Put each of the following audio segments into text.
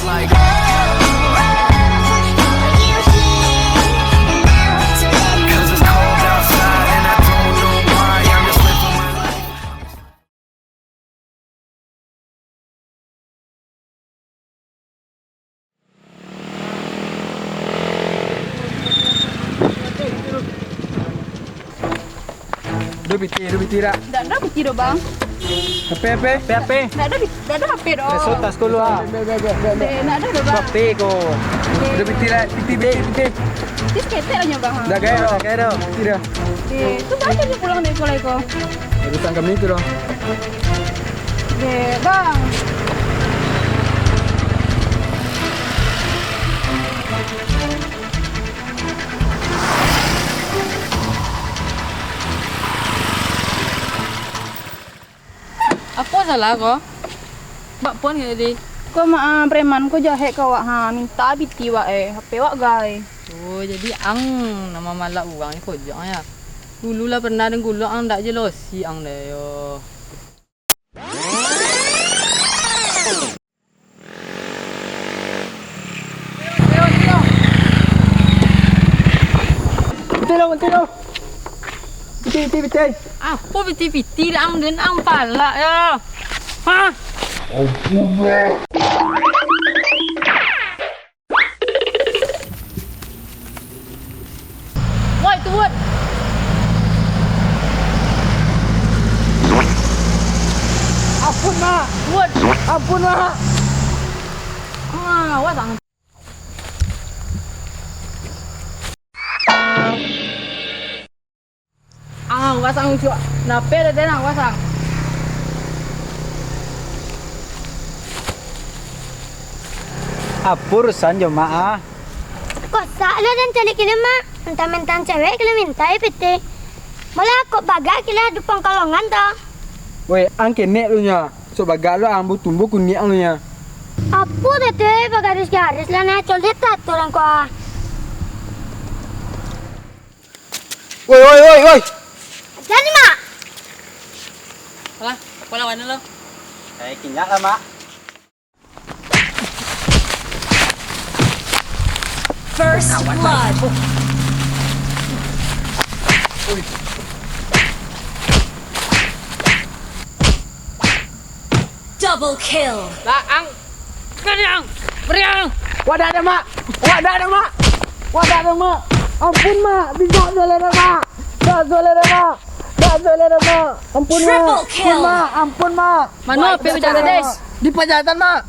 like. Cause it's cold outside and I don't know why. I'm just living my life. Dua piti dah. Tak ada peti dah bang. Apa? Tak ada HP dah. Besok tas sekolah ah. Nak ada dah bang. Bape ko. Dua piti dah, piti. Tis ketek lah bang. Dah kaya dah. Piti dah. Tu baca je pulang dari sekolah ko. Urusan kami tu dah. Bang. Apa salah kau? Bak pon ke tadi? Ko preman ko jahe ka wak minta biti wak HP wak gai. Oh, jadi ang nama malak orang ni kojak ya. Dulu lah pernah dengan gula ang tak jelas si ang dah yo. Betul. Piti. Apa piti-piti dah ang dan ang palak ya. Ha? Woi, tuan. Ampun mak. Tuan. Ampun mak. Wah, sang. Wasang cuak. Nape dah tenang wasang. Apa urusan je mak ah? Kok saklah dan cari kila mak. Mentang-mentang cewek kila minta piti. Malah kok bagak kila dupang kalongan tau. Weh, ang kenek lu nya. So bagal lu ambu tumbuh kunyit lu nya. Apa dah tu bagaris-garis lah nak col detat orang ko. Woi. Jadi mak. Alah, apa lawan lo? Kinyak lah mak. First blood. Double kill. Lah ang. Kenyang. Beriang. Wadah dah mak. Ampun mak, bisa soleh dah mak. Dah soleh dah mak. Ampun Triple kill. Ampun mak. Mana api berjalan des? Di pejatan mak.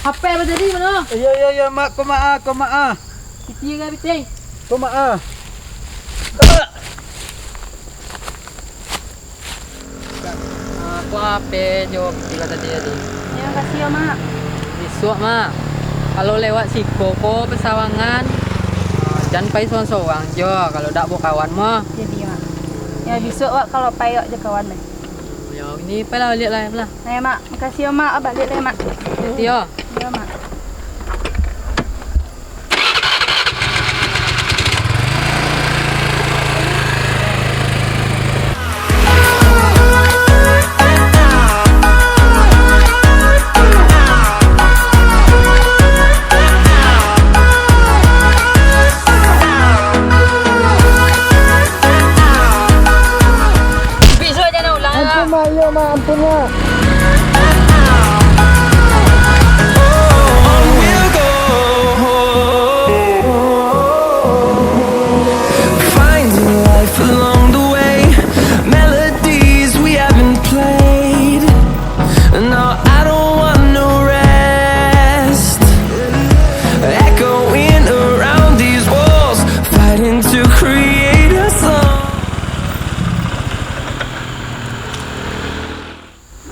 Apa yang terjadi mana? Ya mak, kau mak. Piti ke piti? Kau mak. Aku apa jawab piti kata dia tadi? Ya kasih ya mak. Besok mak. Kalau lewat Siko ko Pesawangan, jangan pai seorang-seorang je. Kalau tak bawa kawan mah. Jadi mak. Ya besok wak kalau payok je kawan nih. Ya ini pai lah lihat lah. Nah mak, makasih ya mak. Balik deh mak. Hati ya. Ya mak. Ampun mak.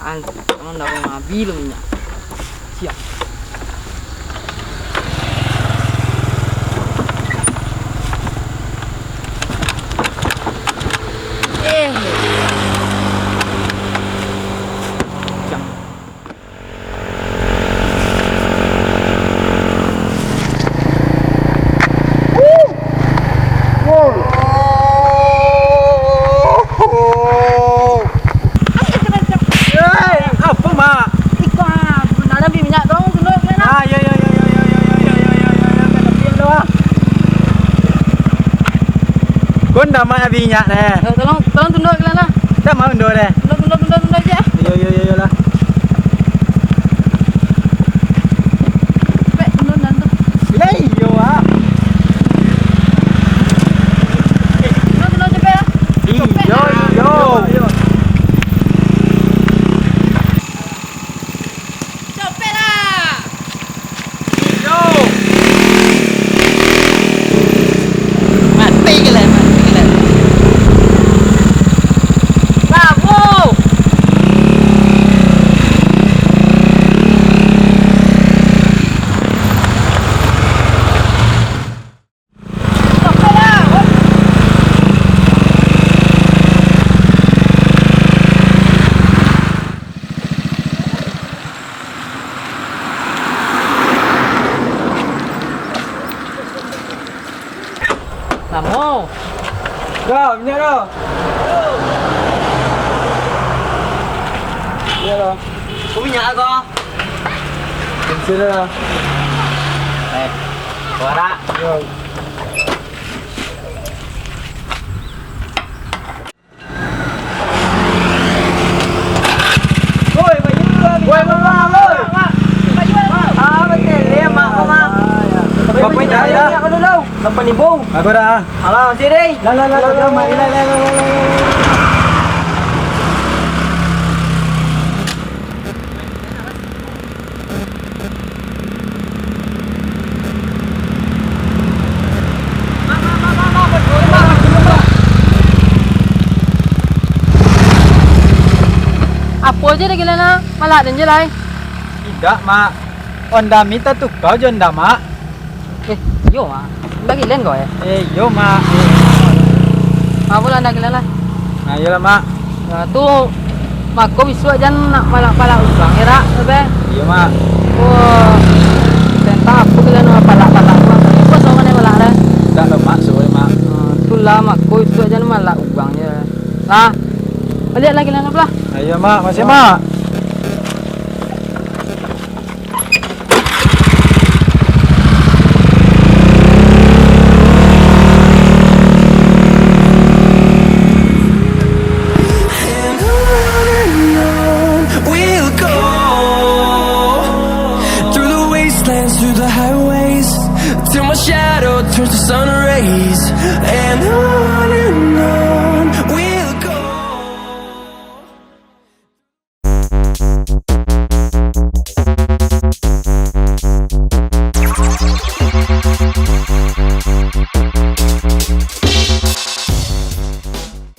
Ang nak ngabi lo minyak. Siap. Apa mak? dah mak abinya dah. Tolong tunduk kalian lah. Dah mau ndo dah. Tunduk je. Yo lah. Pek tunduk dan tu. Yo ah. Tunduk je pek lah. Yo. Cepet lah. Mati kalian. Bravo. Namo. Dah, minyak dah. Ya dah. Có minyak kau? Bensin dah. Suara. Yo. Oi, baju dulu. Oi, mak. Ah, betul le mak kau mak. Berapa dah dah? Aku dulu. 8,000. Aku dah. Alah, sini. Lah, mak. Apa je dah kalian nak? Malak dan jelai. Tidak, mak. Onda minta tukar je ndak, mak. Yo ah. Bagi lain kau ya. Yo, mak. Apa lah anda kalian lah? Nah, iyalah, mak. Tu mak kau bisu aja nak malak usang ya rak, be. Iya, mak. Wah. Tentang apa kalian nak palak uang? Apa sama ni malak dah? Tak lah, mak. Sorry, mak. Tu lah mak kau bisu aja malak uang je. Lah. Balik lagi kalian apa lah? Ayo, mak. Masih, mak. We'll go through the wastelands, through the highways, till my shadow turns to sun rays. And